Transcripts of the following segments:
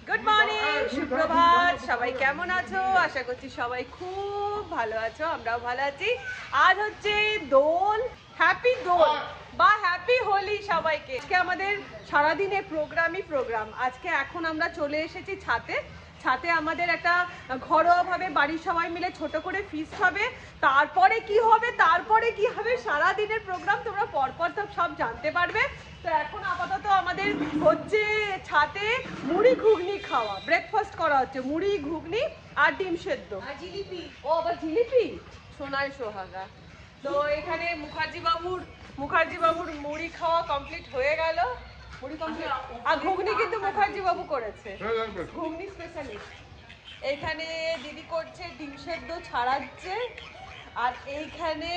Good morning, সুপ্রভাত। সবাই কেমন আছো? আশা করছি সবাই খুব ভালো আছো, আমরাও ভালো আছি। আজ হচ্ছে দোল, হ্যাপি দোল বা হ্যাপি হোলি সবাইকে। আজকে আমাদের সারাদিনের প্রোগ্রাম। আজকে এখন আমরা চলে এসেছি ছাতে আমাদের একটা ঘরোয়াভাবে বাড়ির সবাই মিলে ছোট করে ফিস্ট হবে। তারপরে কি হবে সারাদিনের প্রোগ্রাম তোমরা পরপর তো সব জানতে পারবে। তো এখন আপাতত আমাদের হচ্ছে ছাতে মুড়ি ঘুগনি খাওয়া, ব্রেকফাস্ট করা হচ্ছে, মুড়ি ঘুগনি আর ডিম সেদ্ধ আর জিলিপি। ও আবার জিলিপি, সোনায় সোহাগা। তো এখানে মুখার্জি বাবুর মুড়ি খাওয়া কমপ্লিট হয়ে গেল। মুড়ি কমপ্লিট আর ঘুগনি কিন্তু মুখার্জি বাবু করেছে, ঘুগনি স্পেশালিস্ট। এখানে দিদি করছে ডিম সেদ্ধ ছাড়াচ্ছে, আর এইখানে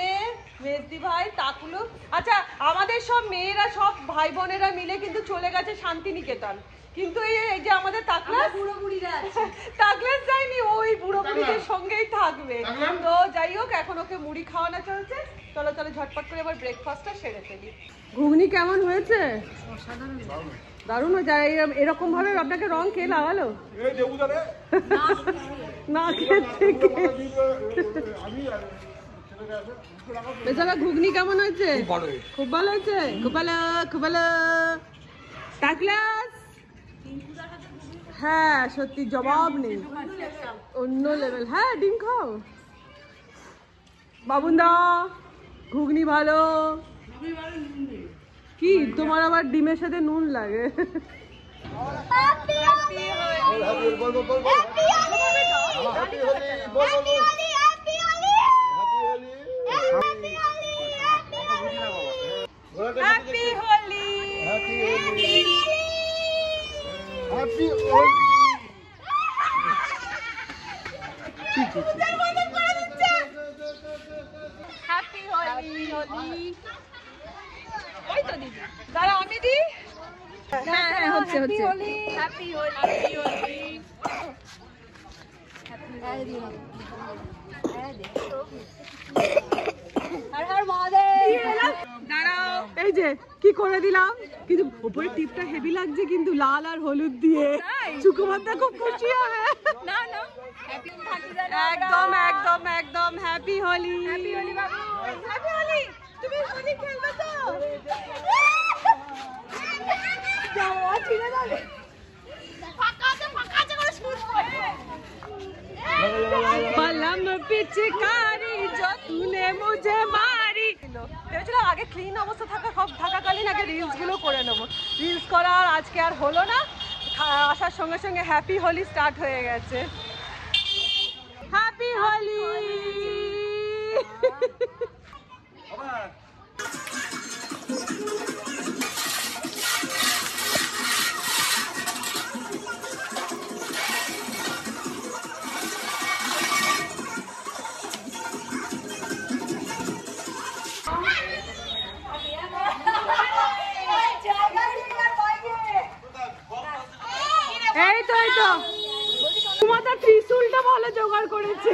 মেজদি ভাই তাকলু। আচ্ছা, আমাদের সব মেয়েরা সব ভাই বোনেরা মিলে কিন্তু চলে গেছে শান্তিনিকেতন, কিন্তু এই যে আমাদের তাকলাস যায়নি, ওই বুড়ো বুড়িদের সঙ্গেই থাকবে। তো যাই হোক, এখন ওকে মুড়ি খাওয়ানো চলছে। চলো ঝটপট করে এবার ব্রেকফাস্টটা সেরে ফেলি। ঘুগনি কেমন হয়েছে? দারুণ হয়েছে। এরকম ভাবে আপনাকে রং কে লাগালো? না বেচারা ঘুগনি কেমন হয়েছে? খুব ভালো হয়েছে, খুব ভালো। টাকলাস, হ্যাঁ সত্যি জবাব নেই, অন্য লেভেল। হ্যাঁ ডিম খাও বাবুন্দা, ঘুগনি ভালো। কি তোমার আবার ডিমের সাথে নুন লাগে? আমি দি। হ্যাঁ হচ্ছে। এই যে কি করে দিলাম, কিন্তু উপরে টিপটা হেভি লাগছে, কিন্তু লাল আর হলুদ দিয়ে। সুকুমারদা খুব খুশি হবে। একদম হ্যাপি হোলি। তুমি হোলি খেলবে তো? पलम पिचकारी जो तूने मुझे मारी। ভেবেছিলাম আগে ক্লিন অবস্থা থাকাকালীন আগে রিলস গুলো করে নেবো। রিলস করা আর আজকে আর হলো না। আসার সঙ্গে সঙ্গে হ্যাপি হোলি স্টার্ট হয়ে গেছে। হ্যাপি হোলি। এই তো তোমার ত্রিশূলটা ভালো জোগাড় করেছে।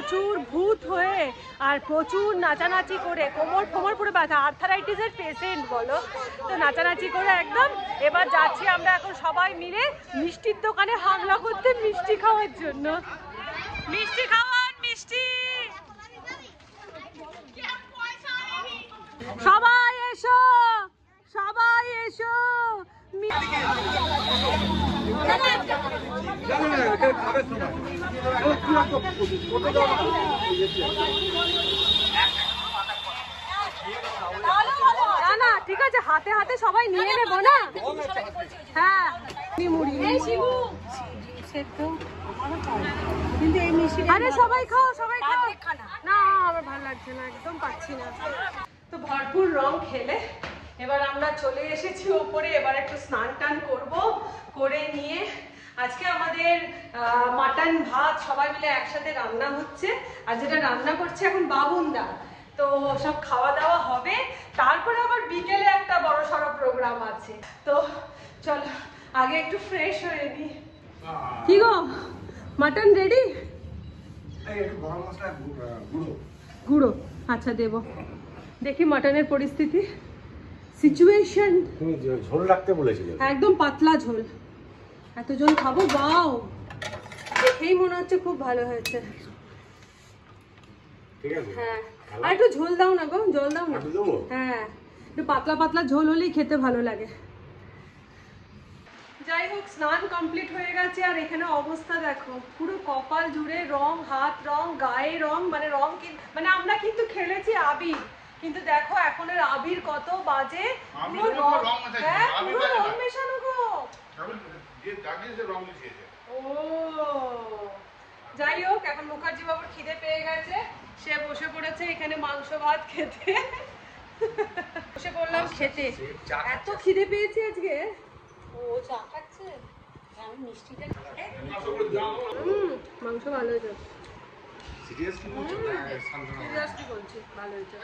প্রচুর ভূত হয়ে আর প্রচুর নাচানাচি করে কোমর ফোমর পুরো ব্যথা, আর্থারাইটিসের পেশেন্ট বলো, তো নাচানাচি করে একদম। এবার যাচ্ছি আমরা এখন সবাই মিলে মিষ্টির দোকানে হামলা করতে মিষ্টি খাওয়ার জন্য। মিষ্টি খাওয়ান, মিষ্টি সবাই এসো, সবাই এসো। না ঠিক আছে, হাতে হাতে সবাই নিয়ে নেবো না। হ্যাঁ আরে সবাই খাও, সবাই খাও। না আমার ভালো লাগছে না, একদম পাচ্ছি না। তো ভরপুর রং খেলে এবার আমরা চলে এসেছি ওপরে। এবার একটু স্নান টান করবো, করে নিয়ে আজকে আমাদের মাটন ভাত সবাই মিলে একসাথে রান্না হচ্ছে। আর যেটা রান্না করছে এখন বাবুনদা, তো সব খাওয়া দাওয়া হবে। তারপরে আবার বিকেলে একটা বড় সড়ো প্রোগ্রাম আছে। তো চলো আগে একটু ফ্রেশ হয়ে নিই। কি গো মাটন রেডি? গুঁড়ো আচ্ছা দেবো। দেখি মাটনের পরিস্থিতি, সিচুয়েশন। তুমি ঝোল রাখতে বলেছিলে, একদম পাতলা ঝোল। এত ঝোল খাবো? বাও, দেখেই মনে হচ্ছে খুব ভালো হয়েছে। ঠিক আছে, হ্যাঁ আর একটু ঝোল দাও না গো, জল দাও না। হ্যাঁ একটু পাতলা পাতলা ঝোল হলেই খেতে ভালো লাগে। যাই হোক স্নান কমপ্লিট হয়ে গেছে। আর এখানে অবস্থা দেখো, পুরো কপাল জুড়ে রং, হাত রং, গায়ে রং, মানে রং মানে আমরা কিন্তু খেলেছি আবির, কিন্তু দেখো এখন এর আবির কত বাজে, পুরো রং। হ্যাঁ পুরো রং মেশানো গো। ও যাই হোক, এখন মুখার্জি বাবুর খিদে পেয়ে গেছে, সে বসে পড়েছে এখানে মাংস ভাত খেতে। বসে পড়লাম খেতে, এত খিদে পেয়েছি আজকে। ও চা খাচ্ছে, আমি মিষ্টিটা মাংস ভালো হয়েছে। সিরিয়াসলি বলছি ভালো হয়েছে।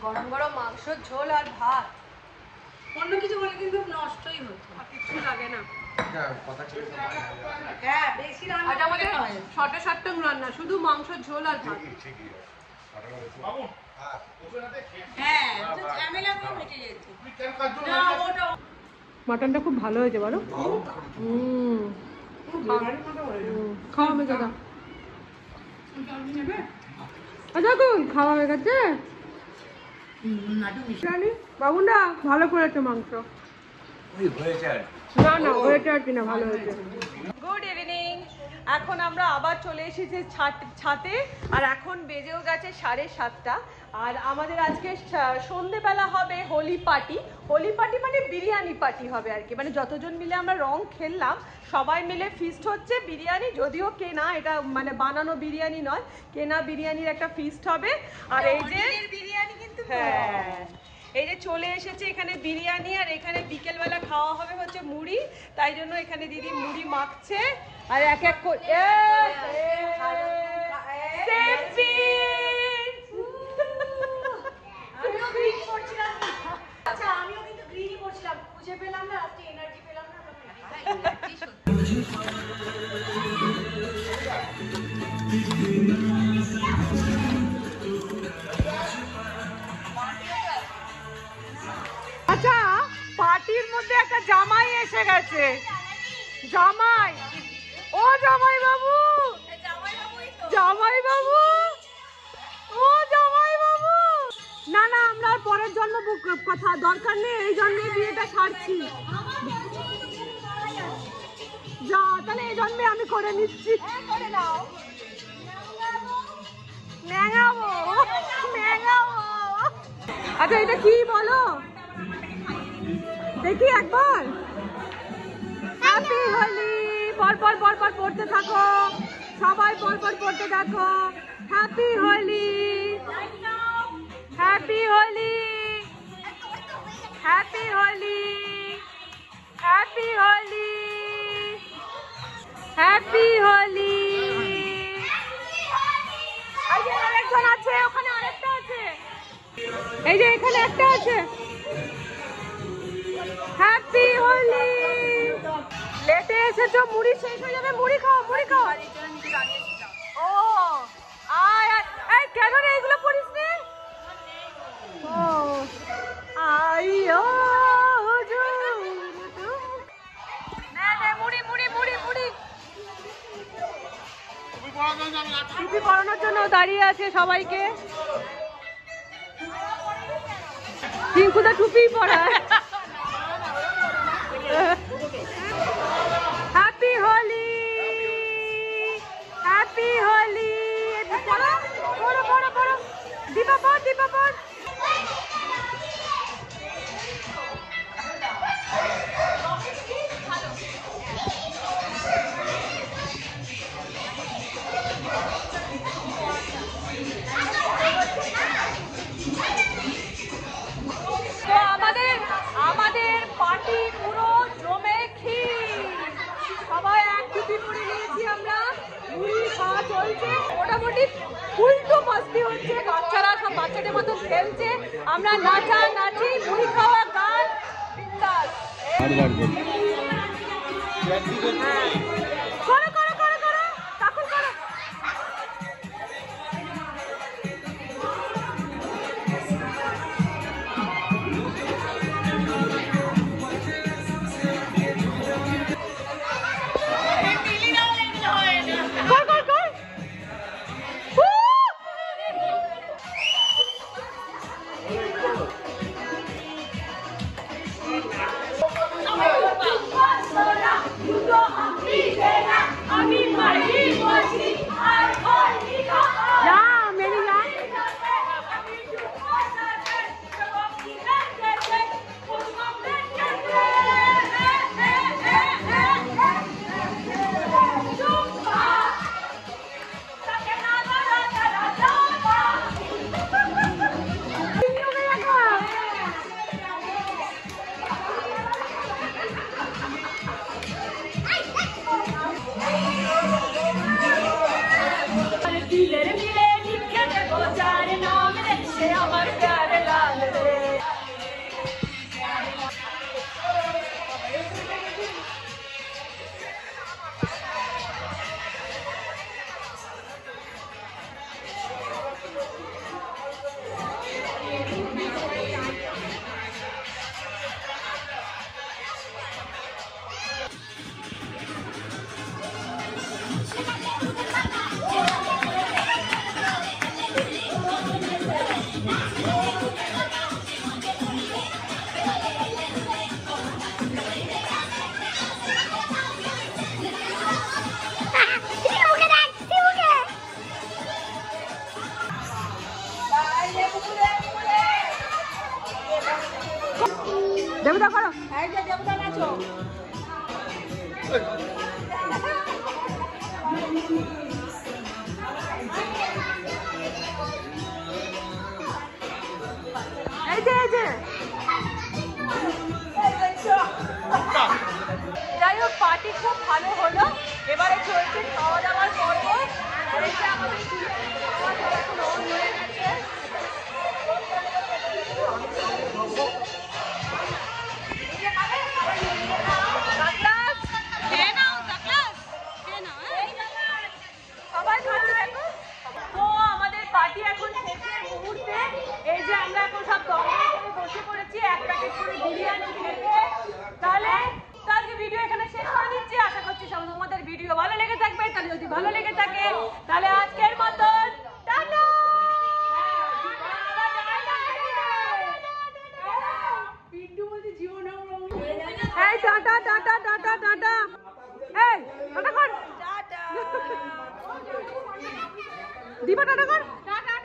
গরম গরম মাংসর ঝোল আর ভাত, অন্য কিছু বলে কিন্তু নষ্টই হতো, কিছু লাগে না। হ্যাঁ বেশি রান্না আমাদের শর্টে শর্টে রান্না, শুধু মাংসর ঝোল আর ভাত। মাটনটা খুব ভালো হয়েছে বলো। খাওয়া হয়ে গেছে, খাওয়া হয়ে গেছে। বাবুনদা ভালো করেছে মাংস। না না হয়েছে আর কি না, ভালো হয়েছে। গুড ইভিনিং, এখন আমরা আবার চলে এসেছি ছাদে। আর এখন বেজেও গেছে 7:30। আর আমাদের আজকে সন্ধেবেলা হবে হোলি পার্টি। হোলি পার্টি মানে বিরিয়ানি পার্টি হবে আর কি, মানে যতজন মিলে আমরা রং খেললাম সবাই মিলে ফিস্ট হচ্ছে। বিরিয়ানি যদিও কেনা, এটা মানে বানানো বিরিয়ানি নয়, কেনা বিরিয়ানির একটা ফিস্ট হবে। আর এই যে বিরিয়ানি কিন্তু হ্যাঁ এই যে চলে এসেছে এখানে বিরিয়ানি। আর এখানে বিকেলবেলা খাওয়া হবে হচ্ছে মুড়ি, তাই জন্য এখানে দিদি মুড়ি মাখছে। আর এক এক করে আমিও কিন্তু গ্রিনই করছিলাম, খুঁজে পেলাম না, আজকে এনার্জি পেলাম না। আচ্ছা পার্টির মধ্যে একটা জামাই এসে গেছে। জামাই, ও জামাই বাবু, জামাই বাবু, ও জামাই বাবু। না না আমরা পরের জন্ম কথা দরকার নেই, এই জন্মে বিয়েটা ছাড়ছি। যা তাহলে এই জন্মে আমি করে নিচ্ছি। ন্যাঙাবো ন্যাঙাবো। আচ্ছা এটা কি বলো দেখি একবার। হ্যাপি হোলি, পরপর পরপর পড়তে থাকো সবাই, পরপর পড়তে থাকো। Happy Holi, happy Holi, happy Holi, happy Holi, happy Holi. এই যে আরেকজন আছে, ওখানে আরেকটা আছে, এই যে এখানে একটা আছে। হ্যাপি হোলি। লেটে এসেছো, মুড়ি শেষ হয়ে যাবে, মুড়ি খাও, মুড়ি খাও। ও আয় আয়, এই কেন রে এগুলো পড়িস নি? ও আইয়ো হুজুর, নে নে মুড়ি মুড়ি মুড়ি মুড়ি। টুপি পরানোর জন্য দাঁড়িয়ে আছে সবাইকে। টিঙ্কুদা টুপি পরায়। Happy Holi, happy Holi. পড়ো পড়ো পড়ো পড়ো, দীপা পড়, দীপা পড়। তো আমাদের পার্টি পুরো জমে ক্ষীর। সবাই এক টুপি মুড়ি নিয়েছি আমরা, মুড়ি খাওয়া চলছে, মোটামুটি ফুল তো মাস্তি হচ্ছে, বাচ্চারা সব বাচ্চাদের মতো খেলছে, আমরা নাচা নাচি, মুড়ি খাওয়া, গান, বিন্দাস। করো করো করো করো, তখন করো। কর কর কর। যা মেরি যা। দেবদা করো, এই যে দেবদা নাচো। এই যে এই যে, যাই হোক পার্টি খুব ভালো হলো। এবারে চলছে খাওয়া দাওয়ার পর্ব। আর এই যে আমাদের খাওয়া দাওয়া এখন অন হয়ে গেছে। সবাই খাচ্ছে দেখো। তো আমাদের পার্টি এখন শেষের মুহূর্তে। এই যে আমরা এখন সব দমদম করে বসে পড়েছি এক প্যাকেট করে বিরিয়ানি খেতে। তাহলে আজকে ভিডিও এখানে শেষ করে দিচ্ছি। আশা করছি তোমাদের ভিডিও ভালো লেগে থাকবে। তাহলে যদি ভালো লেগে থাকে তাহলে আজকের মতন টাটা। এই টাটা টাটা টাটা টাটা, এই টাটা কর, দীপা টাটা কর, টাটা।